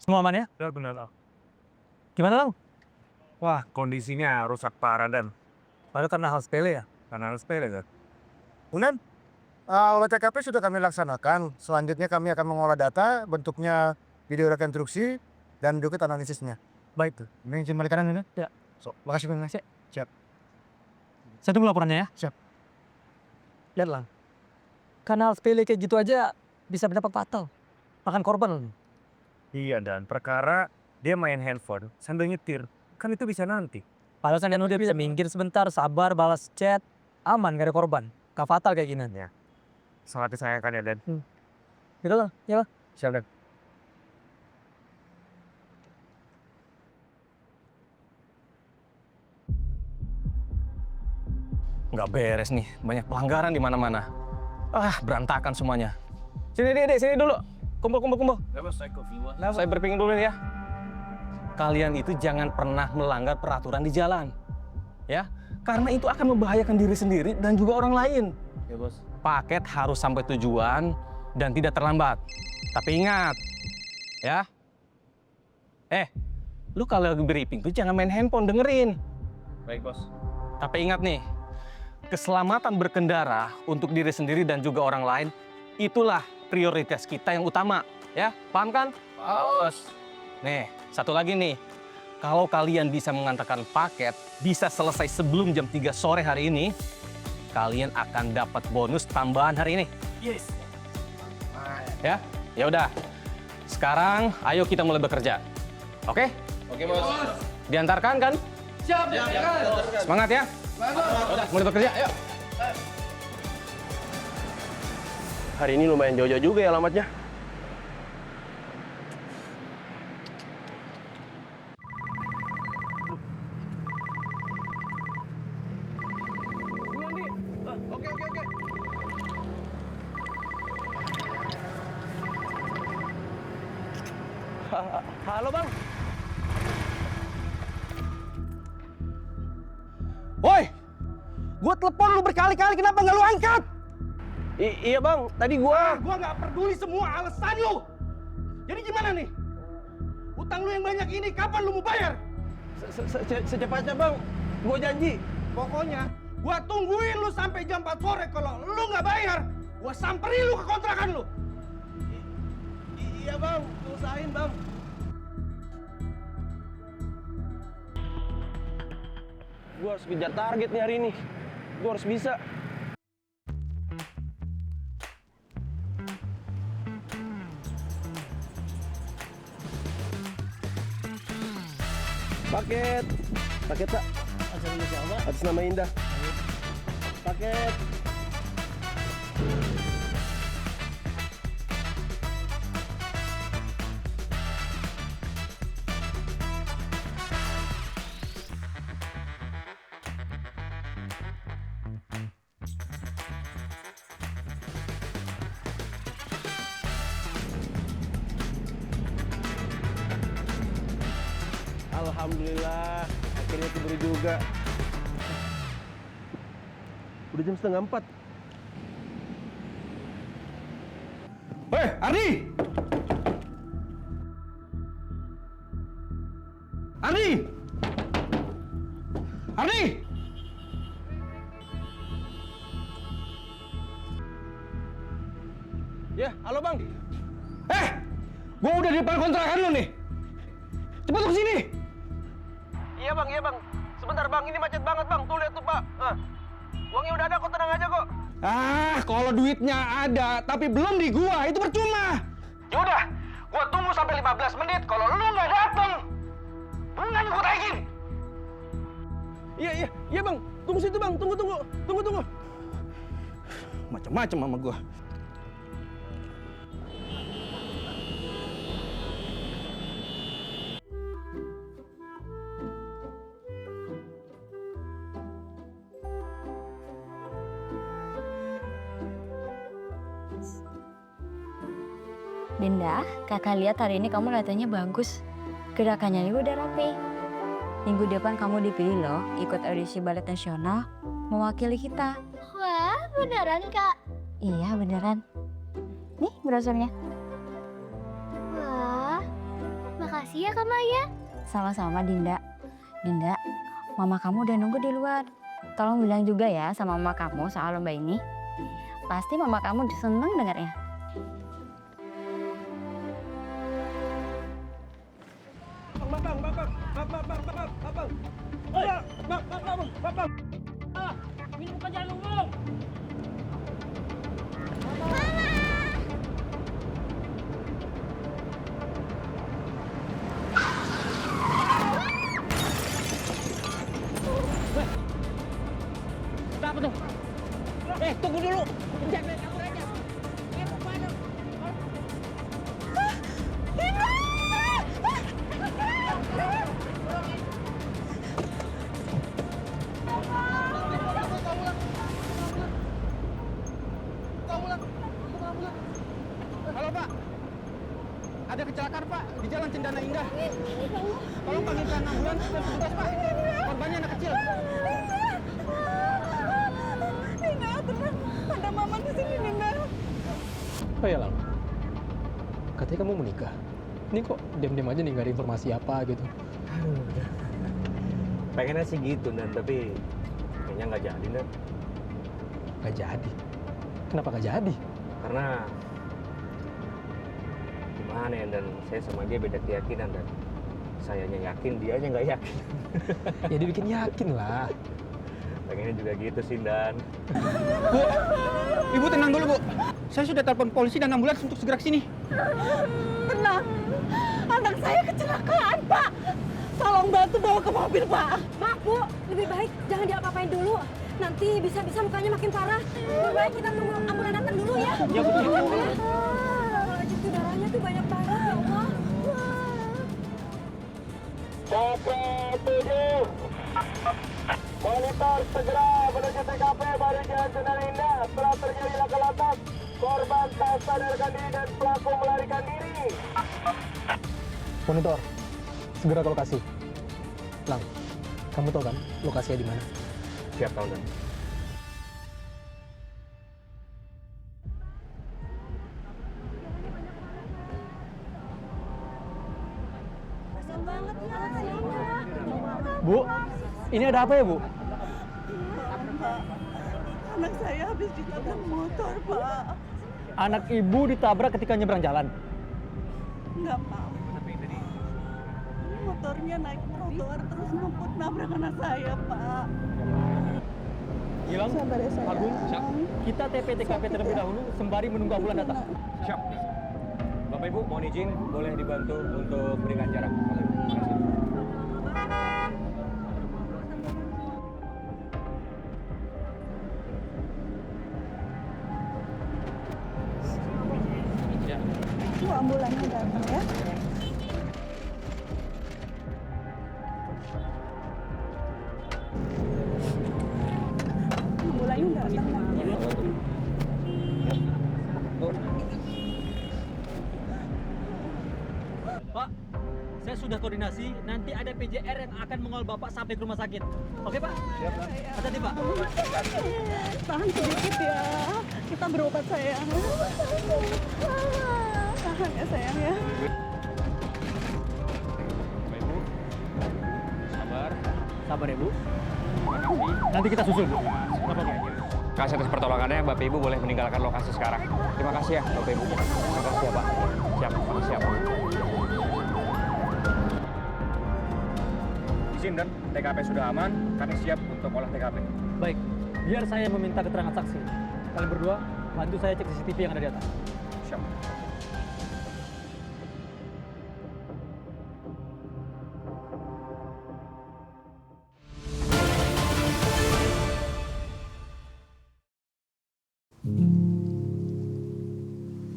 Semua aman ya? Benar benar, Al. Gimana, Lang? Wah, kondisinya rusak parah dan Padahal karena hal sepele ya? karena harus sepele kan. Kemudian, olah TKP sudah kami laksanakan. Selanjutnya kami akan mengolah data, bentuknya video rekonstruksi, dan berikut analisisnya. Baik tuh. Ini izin balik kanan ini. Ya. Makasih Bang. Siap. Siap. Saya tunggu laporannya ya? Siap. Lihat, Lang. Karena hal sepele kayak gitu aja bisa berdampak fatal. Makan korban loh. Iya, dan perkara dia main handphone sambil nyetir, kan itu bisa nanti. Padahal saya udah bisa minggir sebentar, sabar, balas chat. Aman, gak ada korban. Gak fatal kayak gini. Ya. Sangat disayangkan ya, Dan. Gitu lah, ya lah. Siap, Dan. Nggak beres nih, banyak pelanggaran di mana-mana. Ah, berantakan semuanya. Sini, Dek, sini dulu. Kumpul. Saya berpikir dulu nih ya. Kalian itu jangan pernah melanggar peraturan di jalan. Ya, karena itu akan membahayakan diri sendiri dan juga orang lain. Ya, Bos. Paket harus sampai tujuan dan tidak terlambat. Tapi ingat, ya. Lu kalau lagi briefing tuh jangan main handphone, dengerin. Baik, Bos. Tapi ingat nih, keselamatan berkendara untuk diri sendiri dan juga orang lain, itulah prioritas kita yang utama. Ya, paham kan? Bos. Nih, satu lagi nih. Kalau kalian bisa mengantarkan paket, bisa selesai sebelum jam 3 sore hari ini, kalian akan dapat bonus tambahan hari ini. Yes. Ya, ya udah. Sekarang, ayo kita mulai bekerja. Oke? Oke, Bos. Diantarkan kan? Siap. Semangat ya. Udah, mulai bekerja, ayo. Hari ini lumayan jauh-jauh juga ya alamatnya. Oke. Halo, Bang. Woi! Gua telepon lu berkali-kali, kenapa nggak lu angkat? Iya bang, tadi gua Nggak peduli semua alasan lu. Jadi gimana nih? Utang lu yang banyak ini, kapan lu mau bayar? secepatnya bang, gua janji. Pokoknya, gua tungguin lu sampai jam 4 sore. Kalau lu nggak bayar, gua samperin lu ke kontrakan lu. Iya bang, usahain bang. Gua harus kejar target nih hari ini. Gua harus bisa. Paket Pak. Atas nama Indah. Paket. Alhamdulillah, akhirnya keburu juga. Udah jam 3:30. Hei, Ardi! Ardi! Ardi! Ya, halo bang. Gua udah di depan kontrakan lu nih. Cepet lu kesini. Iya bang. Sebentar bang, ini macet banget bang. Tuh lihat tuh pak. Uangnya udah ada kok, tenang aja kok. Kalau duitnya ada, tapi belum di gua, itu percuma. Yaudah, gua tunggu sampai 15 menit. Kalau lu nggak dateng, bunganya gua tagih. Iya bang. Tunggu situ bang. Tunggu. Macem-macem sama gua. Dinda, kakak lihat hari ini kamu kelihatannya bagus. Gerakannya juga udah rapi. Minggu depan kamu dipilih loh, ikut audisi balet nasional, mewakili kita. Wah, beneran Kak? Iya beneran. Nih brosurnya. Wah, Makasih ya Kak Maya. Sama-sama Dinda. Dinda, mama kamu udah nunggu di luar. Tolong bilang juga ya sama mama kamu soal lomba ini. Pasti mama kamu seneng dengarnya. Apa tuh? Tunggu dulu. Jangan kabur aja. Halo Pak, ada kecelakaan Pak di Jalan Cendana Indah. Tolong panggilkan ambulans dan petugas Pak. Korbannya anak kecil. Ada mama di sini, Nina. Oh ya, Lang. Katanya kamu menikah. Ini kok diam-diam aja nih, nggak ada informasi apa gitu. Pengennya sih gitu, Dan, tapi kayaknya nggak jadi, Dan. Nggak jadi. Kenapa nggak jadi? Karena gimana ya, Dan, saya sama dia beda keyakinan, Dan. Sayanya yakin, dianya nggak yakin. Ya dibikin yakin lah. Pengennya juga gitu sih, Dan. Bu, Ibu tenang dulu, Bu. Saya sudah telepon polisi dan ambulans untuk segera ke sini. Tenang. Anak saya kecelakaan, Pak. Tolong bantu bawa ke mobil, Pak. Maaf, Bu. Lebih baik jangan diapa-apain dulu. Nanti bisa-bisa mukanya makin parah. Lebih baik kita tunggu ambulan datang dulu ya. Ya, Bu. Laju tuh darahnya tuh banyak banget, ya Allah. Monitor segera menuju TKP baru Jalan Cendana Indah. Setelah terjadi laka lantas, korban tak sadarkan diri dan pelaku melarikan diri. Monitor, segera ke lokasi. Lang, kamu tahu kan lokasinya di mana? Siap, tahu, Dan. Bu, ini ada apa ya, Bu? Anak saya habis ditabrak motor, Pak. Anak ibu ditabrak ketika nyebrang jalan. Nggak, Pak. Motornya naik trotoar terus ngebut nabrak anak saya, Pak. Gilang, Sabar ya, sayang. Agung, kita TP TKP terlebih dahulu sembari menunggu ambulan datang. Siap. Bapak Ibu, mohon izin boleh dibantu untuk berikan jarak. Terima kasih. Tuh ambulannya datang ya. Ambulannya datang. Pak, saya sudah koordinasi. Nanti ada PJR yang akan mengawal Bapak sampai ke rumah sakit. Oke, Pak? Siap, Pak. Hati-hati, Pak. Tahan sedikit ya. Kita berobat, sayang. Tahan ya, sayang ya. Bapak Ibu, sabar. Sabar ya, Bu. Nanti kita susul, Bu. Kasih atas pertolongannya, Bapak Ibu boleh meninggalkan lokasi sekarang. Terima kasih ya, Bapak Ibu. Terima kasih ya, Pak. Siap, siap. Izin, Dan. TKP sudah aman, kami siap untuk olah TKP. Baik, biar saya meminta keterangan saksi. Kalian berdua, bantu saya cek CCTV yang ada di atas. Siap.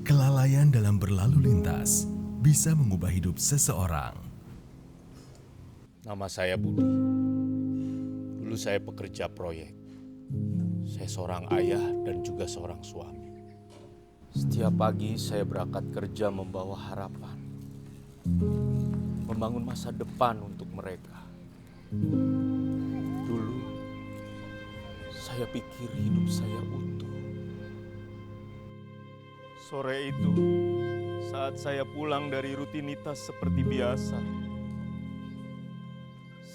Kelalaian dalam berlalu lintas bisa mengubah hidup seseorang. Nama saya Budi. Dulu saya pekerja proyek. Saya seorang ayah dan juga seorang suami. Setiap pagi saya berangkat kerja membawa harapan. Membangun masa depan untuk mereka. Dulu saya pikir hidup saya utuh. Sore itu Saat saya pulang dari rutinitas seperti biasa,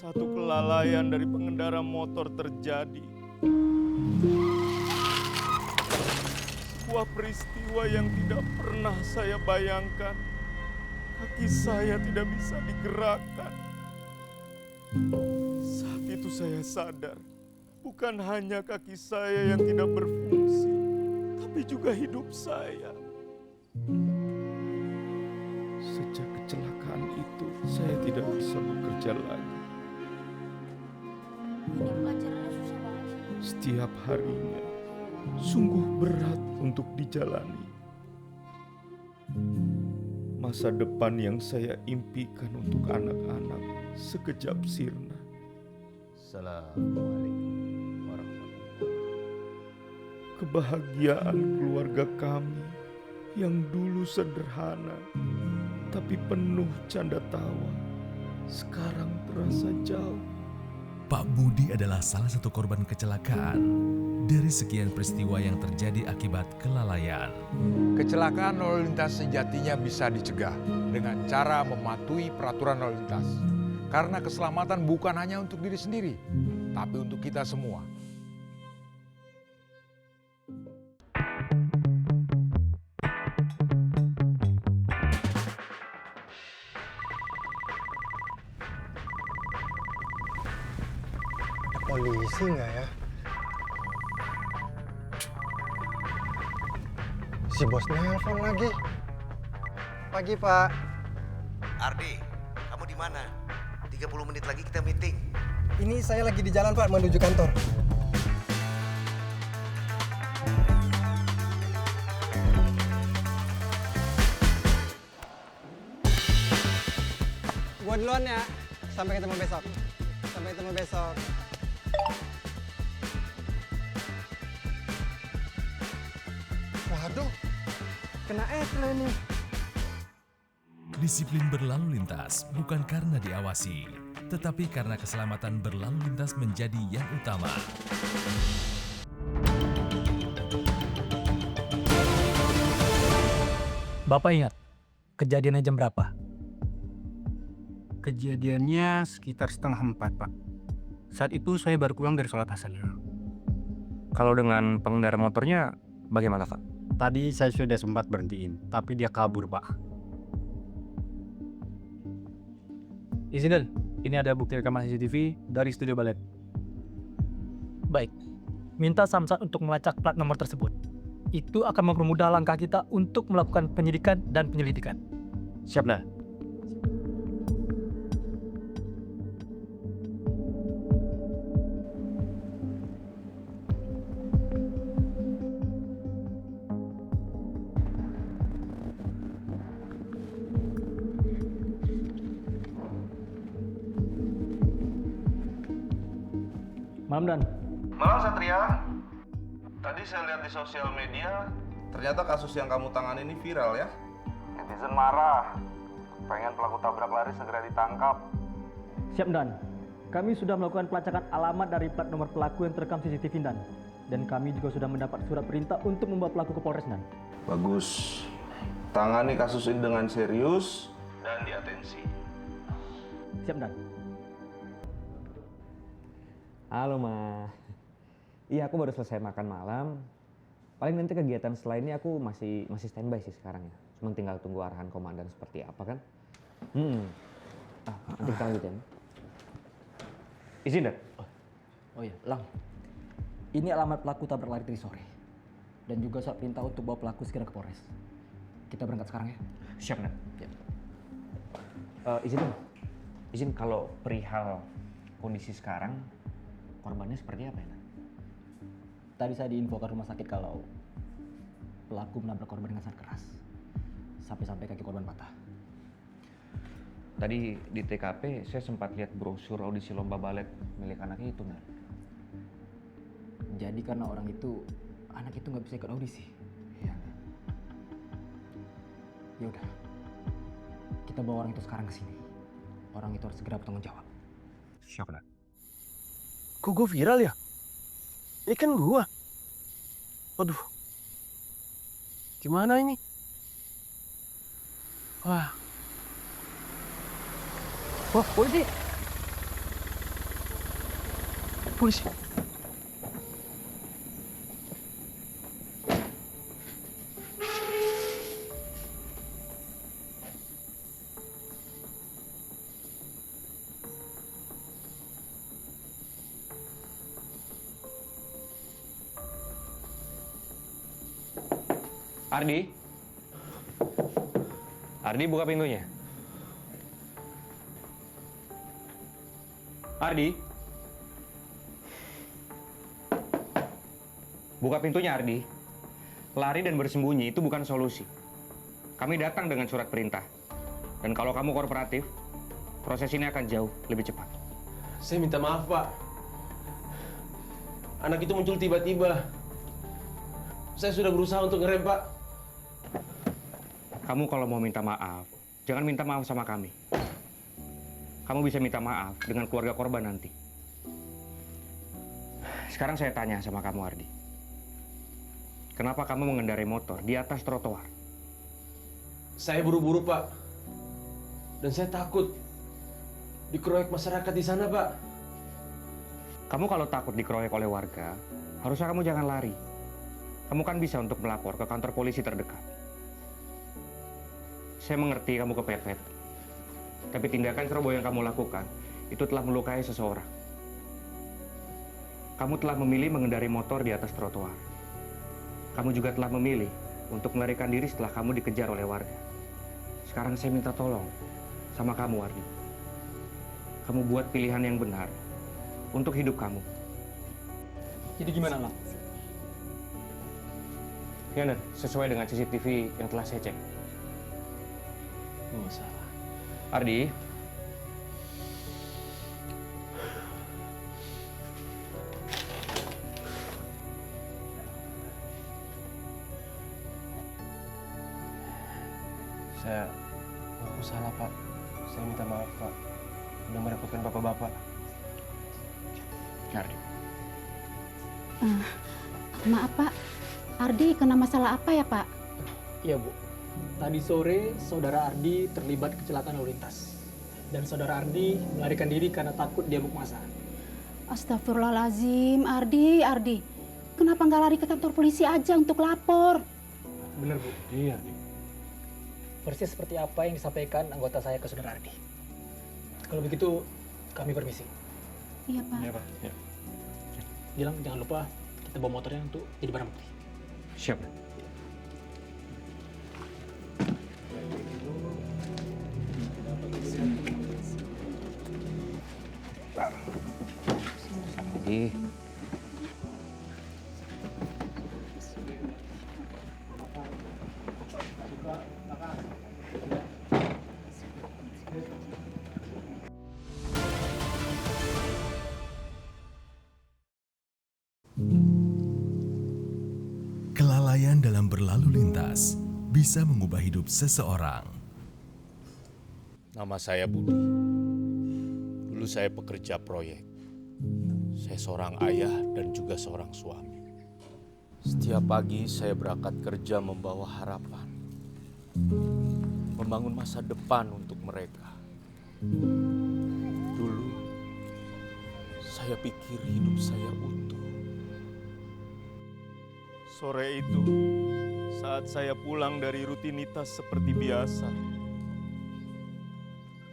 satu kelalaian dari pengendara motor terjadi. Sebuah peristiwa yang tidak pernah saya bayangkan. Kaki saya tidak bisa digerakkan. Saat itu saya sadar, bukan hanya kaki saya yang tidak berfungsi, tapi juga hidup saya. Sejak kecelakaan itu, saya tidak bisa bekerja lagi. Ini pelajarannya susah banget. Setiap harinya sungguh berat untuk dijalani. Masa depan yang saya impikan untuk anak-anak sekejap sirna. Assalamualaikum warahmatullahi. Kebahagiaan keluarga kami yang dulu sederhana tapi penuh canda tawa, sekarang terasa jauh. Pak Budi adalah salah satu korban kecelakaan dari sekian peristiwa yang terjadi akibat kelalaian. Kecelakaan lalu lintas sejatinya bisa dicegah dengan cara mematuhi peraturan lalu lintas. Karena keselamatan bukan hanya untuk diri sendiri, tapi untuk kita semua. Polisi nggak ya? Si bos nelfon lagi. Pagi, Pak. Ardi, kamu di mana? 30 menit lagi kita meeting. Ini saya lagi di jalan, Pak, menuju kantor. Gua duluan ya. Sampai ketemu besok. Sampai ketemu besok. Waduh, kena nih. Disiplin berlalu lintas bukan karena diawasi, tetapi karena keselamatan berlalu lintas menjadi yang utama. Bapak ingat, kejadiannya jam berapa? Kejadiannya sekitar 3:30, Pak. Saat itu saya baru pulang dari sholat asar. Kalau dengan pengendara motornya, bagaimana Pak? Tadi saya sudah sempat berhentiin, tapi dia kabur, Pak. Izin, ini ada bukti rekaman CCTV dari studio balet. Baik, minta Samsat untuk melacak plat nomor tersebut. Itu akan mempermudah langkah kita untuk melakukan penyidikan dan penyelidikan. Siap, Nah. Malam, Dan. Malam, Satria. Tadi saya lihat di sosial media, ternyata kasus yang kamu tangani ini viral ya. Netizen marah, pengen pelaku tabrak lari segera ditangkap. Siap, Dan. Kami sudah melakukan pelacakan alamat dari plat nomor pelaku yang terekam CCTV, Dan. Dan kami juga sudah mendapat surat perintah untuk membawa pelaku ke Polres, Dan. Bagus. Tangani kasus ini dengan serius dan diatensi. Siap, Dan. Halo, Ma. Iya, aku baru selesai makan malam. Paling nanti kegiatan setelah ini aku masih standby sih sekarang ya. Cuma tinggal tunggu arahan komandan seperti apa kan. Nanti kita lanjut ya. Izin, Dan. Oh iya, Lang. Ini alamat pelaku tabrak lari tadi sore. Dan juga surat perintah untuk bawa pelaku segera ke Polres. Kita berangkat sekarang ya. Siap, Dan. Ya. Izin kalau perihal kondisi sekarang, korbannya seperti apa ya? Tadi saya diinfokan rumah sakit kalau pelaku menabrak korban dengan sangat keras. Sampai-sampai kaki korban patah. Tadi di TKP saya sempat lihat brosur audisi lomba balet milik anaknya itu, Nah. Jadi karena anak itu nggak bisa ikut audisi. Iya. Ya udah, kita bawa orang itu sekarang ke sini. Orang itu harus segera bertanggung jawab. Siap, Nah. Kok gue viral ya? Ini kan gua. Waduh. Gimana ini? Wah. Wah, polisi. Polisi. Ardi? Ardi, buka pintunya. Ardi? Buka pintunya, Ardi. Lari dan bersembunyi itu bukan solusi. Kami datang dengan surat perintah. Dan kalau kamu kooperatif, proses ini akan jauh lebih cepat. Saya minta maaf, Pak. Anak itu muncul tiba-tiba. Saya sudah berusaha untuk ngerem, Pak. Kamu kalau mau minta maaf, jangan minta maaf sama kami. Kamu bisa minta maaf dengan keluarga korban nanti. Sekarang saya tanya sama kamu, Ardi. Kenapa kamu mengendarai motor di atas trotoar? Saya buru-buru, Pak. Dan saya takut dikeroyok masyarakat di sana, Pak. Kamu kalau takut dikeroyok oleh warga, harusnya kamu jangan lari. Kamu kan bisa untuk melapor ke kantor polisi terdekat. Saya mengerti kamu kepepet, tapi tindakan ceroboh yang kamu lakukan itu telah melukai seseorang. Kamu telah memilih mengendarai motor di atas trotoar. Kamu juga telah memilih untuk melarikan diri setelah kamu dikejar oleh warga. Sekarang saya minta tolong sama kamu, Ardi. Kamu buat pilihan yang benar untuk hidup kamu. Jadi gimana, Lang? Ya, sesuai dengan CCTV yang telah saya cek. Oh, salah. Ardi, Saya ngaku salah, Pak. Saya minta maaf, Pak. Udah merepotkan bapak-bapak. Ardi. Maaf, Pak. Ardi kena masalah apa ya, Pak? Iya, Bu. Tadi sore, Saudara Ardi terlibat kecelakaan lalu lintas. Dan Saudara Ardi melarikan diri karena takut diamuk massa. Astagfirullahaladzim, Ardi. Kenapa nggak lari ke kantor polisi aja untuk lapor? Bener, Bu. Iya. Persis seperti apa yang disampaikan anggota saya ke Saudara Ardi. Kalau begitu, kami permisi. Iya, Pak. Iya, Pak. Ya. Gilang, jangan lupa kita bawa motornya untuk jadi barang bukti. Siap. Ardi. Kelalaian dalam berlalu lintas bisa mengubah hidup seseorang. Nama saya Budi. Dulu saya pekerja proyek. Saya seorang ayah dan juga seorang suami. Setiap pagi saya berangkat kerja membawa harapan. Membangun masa depan untuk mereka. Dulu saya pikir hidup saya utuh. Sore itu, saat saya pulang dari rutinitas seperti biasa,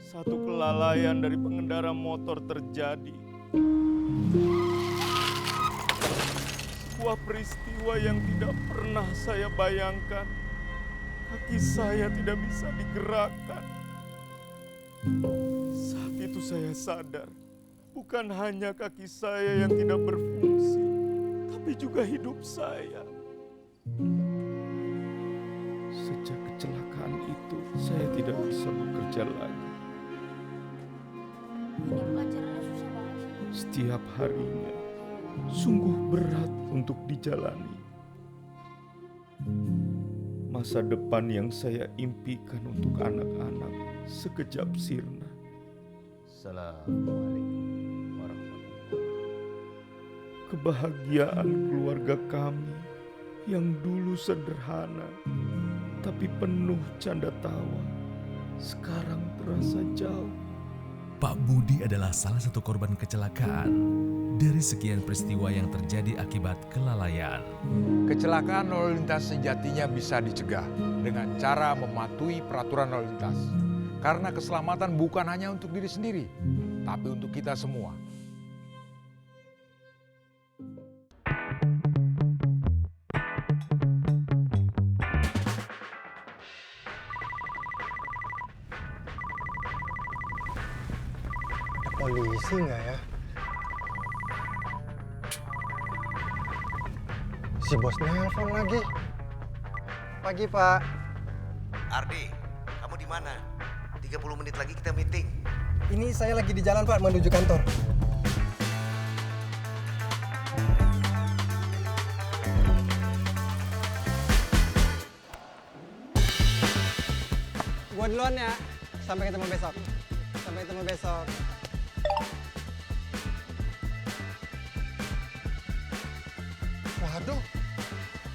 satu kelalaian dari pengendara motor terjadi. Sebuah peristiwa yang tidak pernah saya bayangkan. Kaki saya tidak bisa digerakkan. Saat itu saya sadar, bukan hanya kaki saya yang tidak berfungsi, tapi juga hidup saya. Sejak kecelakaan itu, saya tidak bisa bekerja lagi. Setiap harinya sungguh berat untuk dijalani. Masa depan yang saya impikan untuk anak-anak sekejap sirna. Assalamualaikum warahmatullahi. Kebahagiaan keluarga kami yang dulu sederhana tapi penuh canda tawa sekarang terasa jauh. Pak Budi adalah salah satu korban kecelakaan dari sekian peristiwa yang terjadi akibat kelalaian. Kecelakaan lalu lintas sejatinya bisa dicegah dengan cara mematuhi peraturan lalu lintas. Karena keselamatan bukan hanya untuk diri sendiri, tapi untuk kita semua. Polisi nggak ya? Si bos nelpon lagi. Pagi, Pak. Ardi, kamu di mana? 30 menit lagi kita meeting. Ini saya lagi di jalan, Pak, menuju kantor. Gua duluan ya. Sampai ketemu besok. Sampai ketemu besok. Waduh,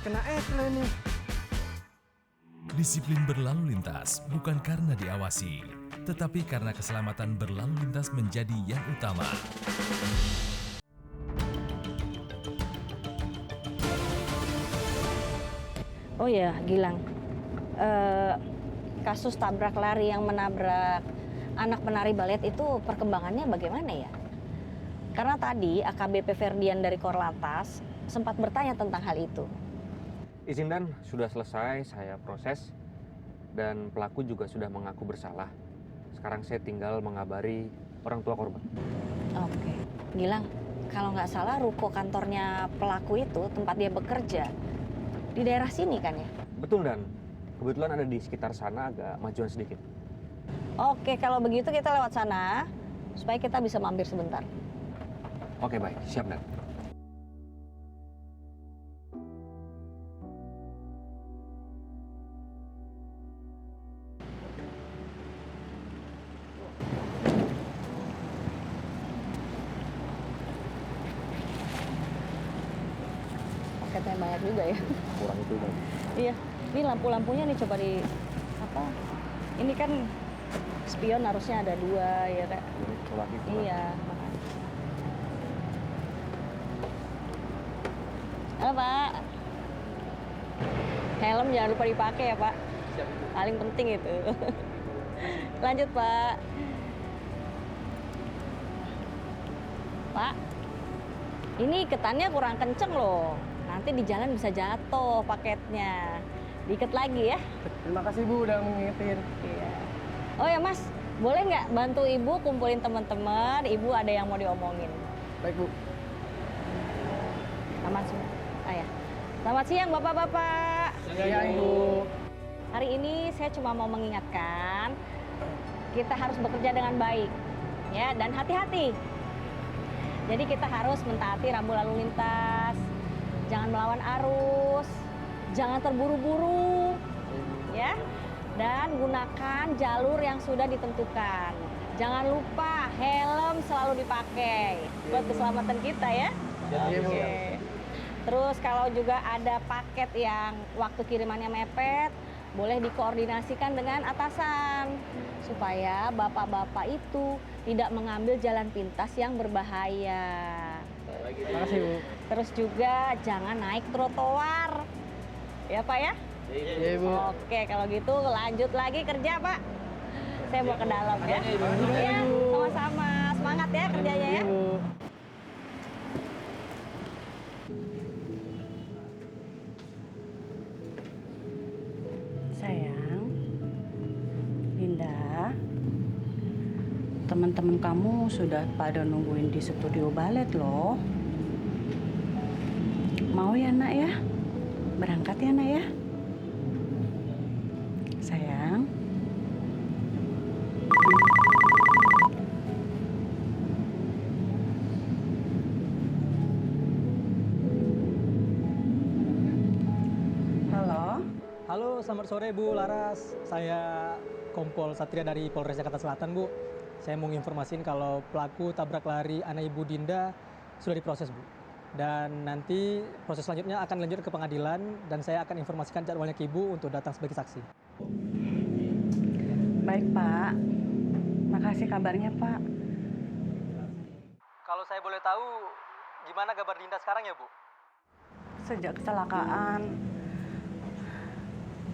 Kena etele nih. Disiplin berlalu lintas bukan karena diawasi, tetapi karena keselamatan berlalu lintas menjadi yang utama. Oh ya, Gilang. Kasus tabrak lari yang menabrak anak penari balet itu perkembangannya bagaimana ya? Karena tadi AKBP Ferdian dari Korlantas sempat bertanya tentang hal itu. Izin dan sudah selesai saya proses dan pelaku juga sudah mengaku bersalah. Sekarang saya tinggal mengabari orang tua korban. Oke, Gilang, kalau nggak salah ruko kantornya pelaku itu tempat dia bekerja di daerah sini kan ya? Betul dan kebetulan ada di sekitar sana agak majuan sedikit. Oke, kalau begitu kita lewat sana supaya kita bisa mampir sebentar. Oke baik, siap dan. Paketnya banyak juga ya. Kurang itu kan. Iya, ini lampu-lampunya nih coba di apa? Ini kan spion harusnya ada 2 ya kak. Iya, makanya. Halo Pak. Helm jangan lupa dipakai ya Pak. Paling penting itu. Lanjut Pak. Pak, ini iketannya kurang kenceng loh. Nanti di jalan bisa jatuh paketnya. Diikat lagi ya. Terima kasih Bu udah mengingetin. Iya. Oh ya Mas, boleh nggak bantu Ibu kumpulin teman-teman? Ibu ada yang mau diomongin. Baik Bu. Selamat siang. Selamat siang Bapak-bapak. Siang Ibu. Hari ini saya cuma mau mengingatkan kita harus bekerja dengan baik, ya dan hati-hati. Jadi kita harus mentaati rambu lalu lintas, jangan melawan arus, jangan terburu-buru, ya. Dan gunakan jalur yang sudah ditentukan. Jangan lupa helm selalu dipakai buat keselamatan kita ya. Oke. Terus kalau juga ada paket yang waktu kirimannya mepet, boleh dikoordinasikan dengan atasan supaya bapak-bapak itu tidak mengambil jalan pintas yang berbahaya. Terima kasih Bu. Terus juga jangan naik trotoar. Ya Pak ya? Iya Bu. Oke, kalau gitu lanjut lagi kerja Pak. Saya mau ke dalam ya. Iya, sama-sama. Semangat ya kerjanya ya. Sayang, Dinda, teman-teman kamu sudah pada nungguin di studio balet loh. Mau ya nak ya? Berangkat ya nak ya? Sayang. Halo. Halo, selamat sore Bu Laras. Saya Kompol Satria dari Polres Jakarta Selatan, Bu. Saya mau nginformasiin kalau pelaku tabrak lari anak Ibu Dinda sudah diproses, Bu. Dan nanti proses selanjutnya akan lanjut ke pengadilan dan saya akan informasikan jadwalnya ke Ibu untuk datang sebagai saksi. Baik, Pak. Makasih kabarnya, Pak. Kalau saya boleh tahu, gimana kabar Dinda sekarang ya, Bu? Sejak kecelakaan,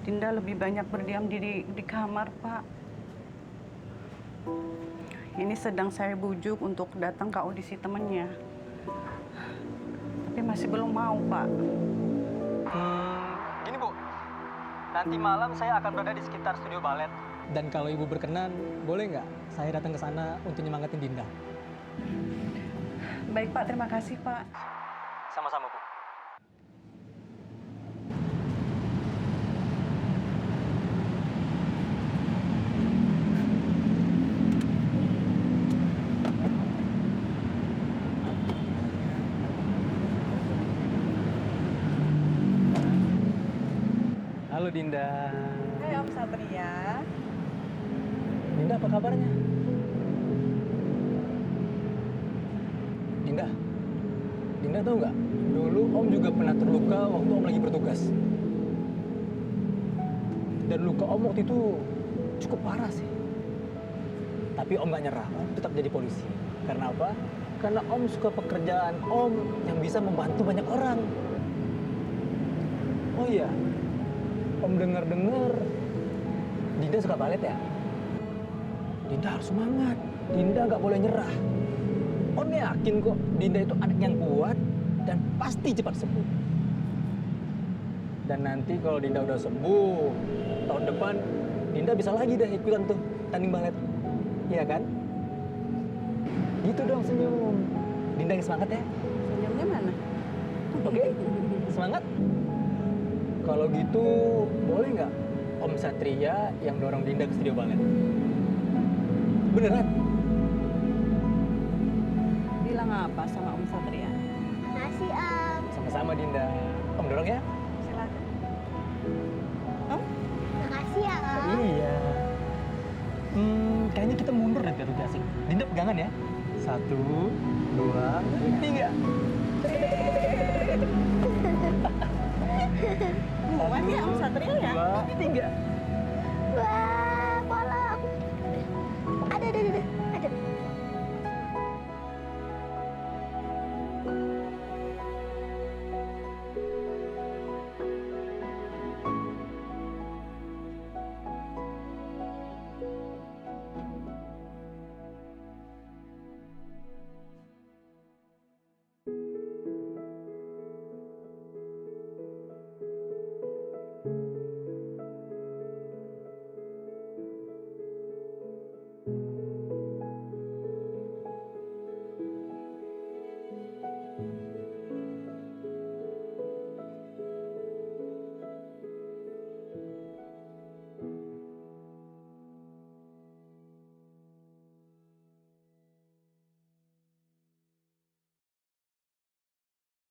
Dinda lebih banyak berdiam diri di kamar, Pak. Ini sedang saya bujuk untuk datang ke audisi temannya. Tapi masih belum mau, Pak. Gini, Bu. Nanti malam saya akan berada di sekitar studio balet. Dan kalau Ibu berkenan, boleh nggak saya datang ke sana untuk nyemangatin Dinda? Baik, Pak. Terima kasih, Pak. Sama-sama, Bu. Halo Dinda. Hai Om Satria. Dinda apa kabarnya? Dinda tahu nggak? Dulu Om juga pernah terluka waktu Om lagi bertugas. Dan luka Om waktu itu cukup parah sih. Tapi Om nggak nyerah, Om tetap jadi polisi. Karena apa? Karena Om suka pekerjaan Om yang bisa membantu banyak orang. Oh iya, Om dengar-dengar Dinda suka balet ya? Dinda harus semangat. Dinda nggak boleh nyerah. Om yakin kok Dinda itu anak yang kuat dan pasti cepat sembuh. Dan nanti kalau Dinda udah sembuh, tahun depan Dinda bisa lagi deh ikutan tuh tanding balet. Iya kan? Gitu dong senyum. Dinda yang semangat ya. Senyumnya mana? Oke, semangat. Kalau gitu boleh nggak Om Satria yang dorong Dinda ke studio balet? Beneran? Bilang apa sama Om Satria? Makasih, Om. Sama-sama Dinda. Om dorong ya? Silakan. Makasih ya, Om. Iya. Kayaknya kita mundur deh biar lebih asik. Dinda pegangan ya. 1, 2, 3. Muat ya Om Satria ya? 2, 3.